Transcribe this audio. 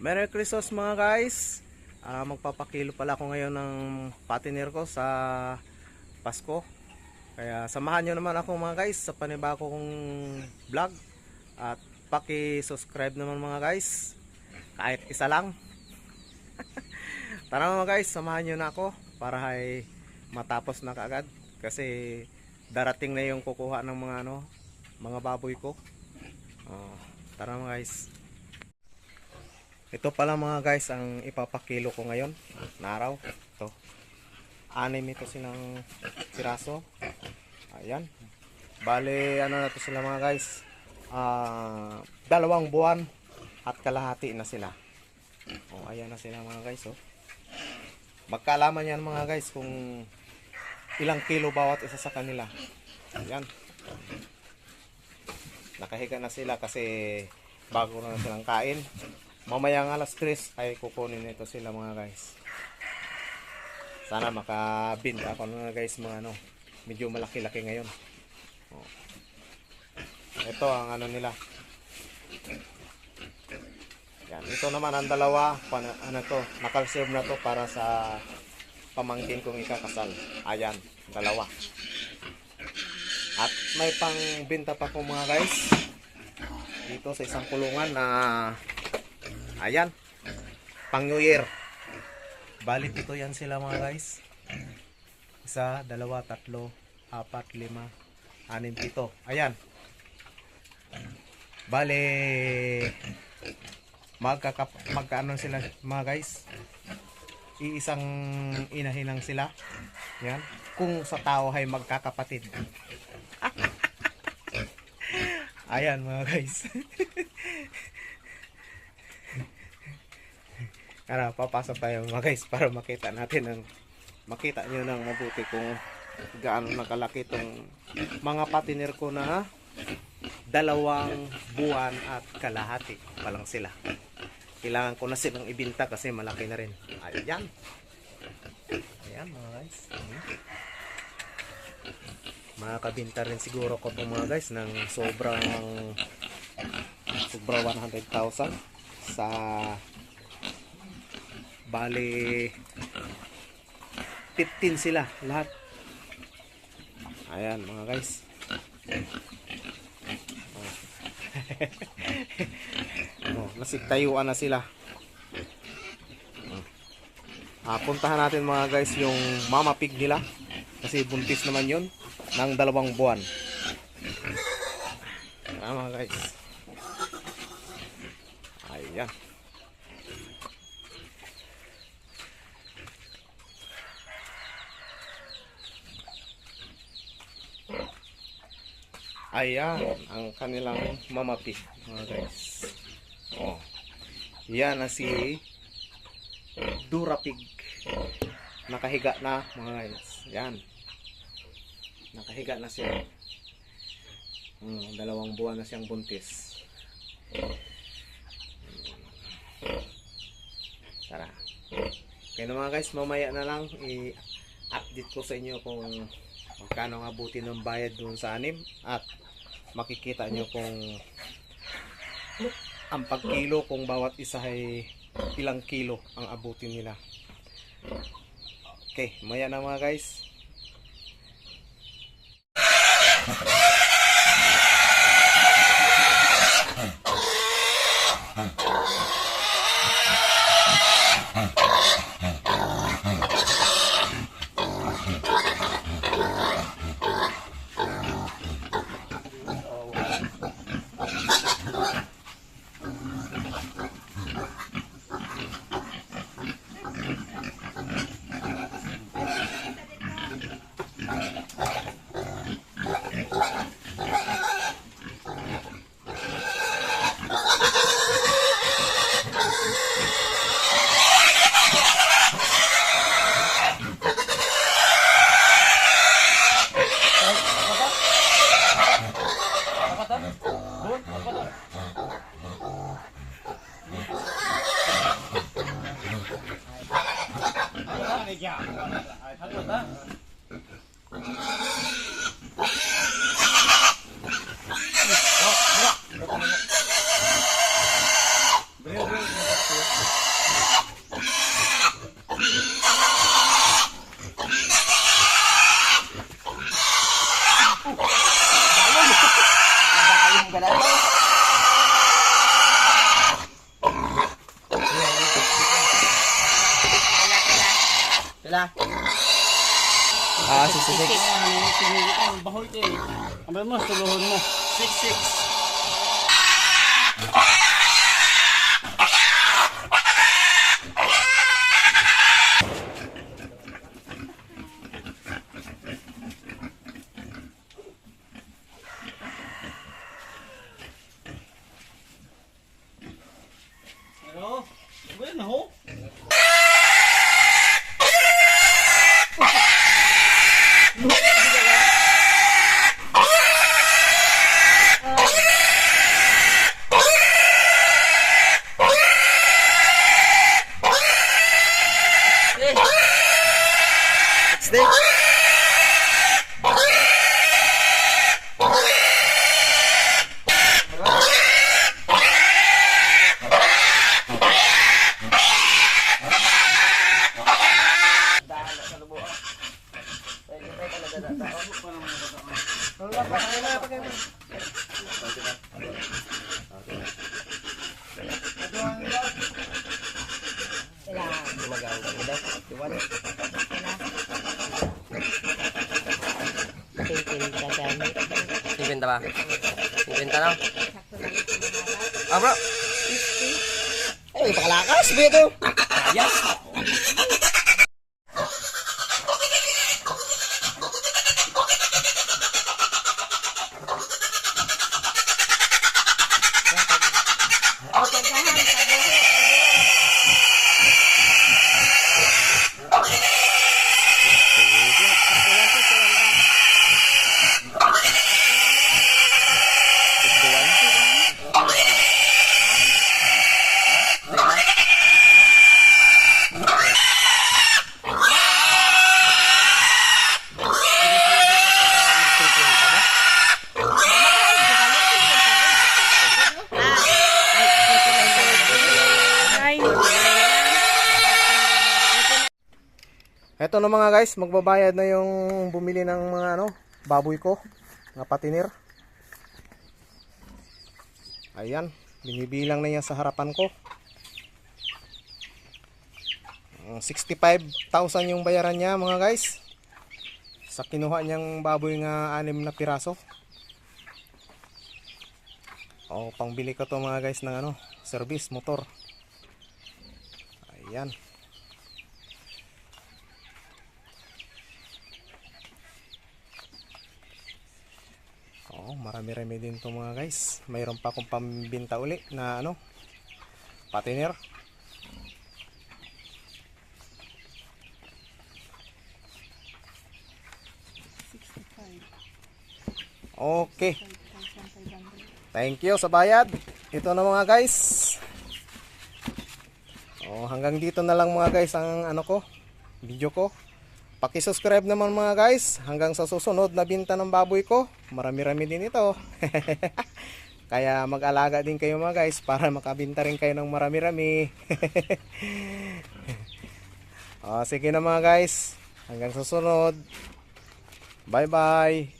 Merry Christmas mga guys. Magpapakilo pala ako ngayon ng patiner ko sa Pasko. Kaya samahan nyo naman ako mga guys sa panibagong vlog. At paki-subscribe naman mga guys. Kahit isa lang. Tara mga guys, samahan nyo na ako para ay matapos na kaagad. Kasi darating na yung kukuha ng mga baboy ko. Tara mga guys. Ito pala mga guys ang ipapakilo ko ngayon na araw. Ito. 6 ito silang siraso. Ayan. Bale ano na to sila mga guys. 2 buwan at kalahati na sila. Ayan na sila mga guys. Magkaalaman yan mga guys kung ilang kilo bawat isa sa kanila. Ayan. Nakahiga na sila kasi bago na silang kain. Mamaya ng alas 3 ay kukunin nito sila mga guys. Sana makabinta ako mga guys mga medyo malaki-laki ngayon. Ito ang nila. Yan, ito naman ang dalawa, naka-reserve na to para sa pamangkin kong ikakasal. Ayan, dalawa. At may pangbenta pa ko mga guys. Dito sa isang kulungan na ayan, pang New Year. Balit ito yan sila mga guys. 1, 2, 3, 4, 5, 6, 7. Ayan. Bale magkaano sila mga guys. Iisang inahinang sila. Yan. Kung sa tao ay magkakapatid. Ayan mga guys. Kaya papasok tayo mga guys para makita natin makita nyo ng mabuti kung gaano nakalaki itong mga patiner ko na 2 buwan at kalahati pa lang sila. Kailangan ko na silang ibinta kasi malaki na rin. Ayan. Ayan mga guys. Makakabinta rin siguro ko itong mga guys ng sobra 100,000 sa bali 15 sila lahat. Ayan mga guys. Nasigtayuan na sila. Puntahan natin mga guys yung mama pig nila kasi buntis naman yun ng 2 buwan. Mga guys. Ayan. Ayan ang kanilang mama pig mga guys. Yan na si Dura pig. Nakahiga na mga guys. Yan. Nakahiga na siya. 2 buwan na siyang buntis. Tara. Kaya mga guys, mamaya na lang i-update ko sa inyo kung magkano ang abutin ng bayad doon sa anim at makikita nyo kung ang pagkilo kung bawat isa ay ilang kilo ang abutin nila. Okay, maya na mga guys. na. 66. Bahoy ko eh. Amay mo, suluhon mo. 66. Ano? Bueno, ho? Stick. Ibenta ba? Ibenta na? Ah, bro. Ay, pakalakas, bito. Yes. Eto na mga guys, magbabayad na yung bumili ng mga baboy ko, mga patinir. Ayan, binibilang na yan sa harapan ko. 65,000 yung bayaran niya mga guys. Sa kinuha niyang baboy nga 6 na piraso. O, pangbili ko to mga guys ng service motor. Ayan. Oh, marami-rami din to mga guys. Mayroon pa akong pambinta uli na patinir. Okay. Thank you sa bayad. Ito na mga guys. Oh, hanggang dito na lang mga guys ang video ko. Paki-subscribe naman mga guys. Hanggang sa susunod na binta ng baboy ko. Marami-rami din ito. Kaya mag-alaga din kayo mga guys para makabinta rin kayo ng marami-rami. Sige na mga guys. Hanggang susunod. Bye bye.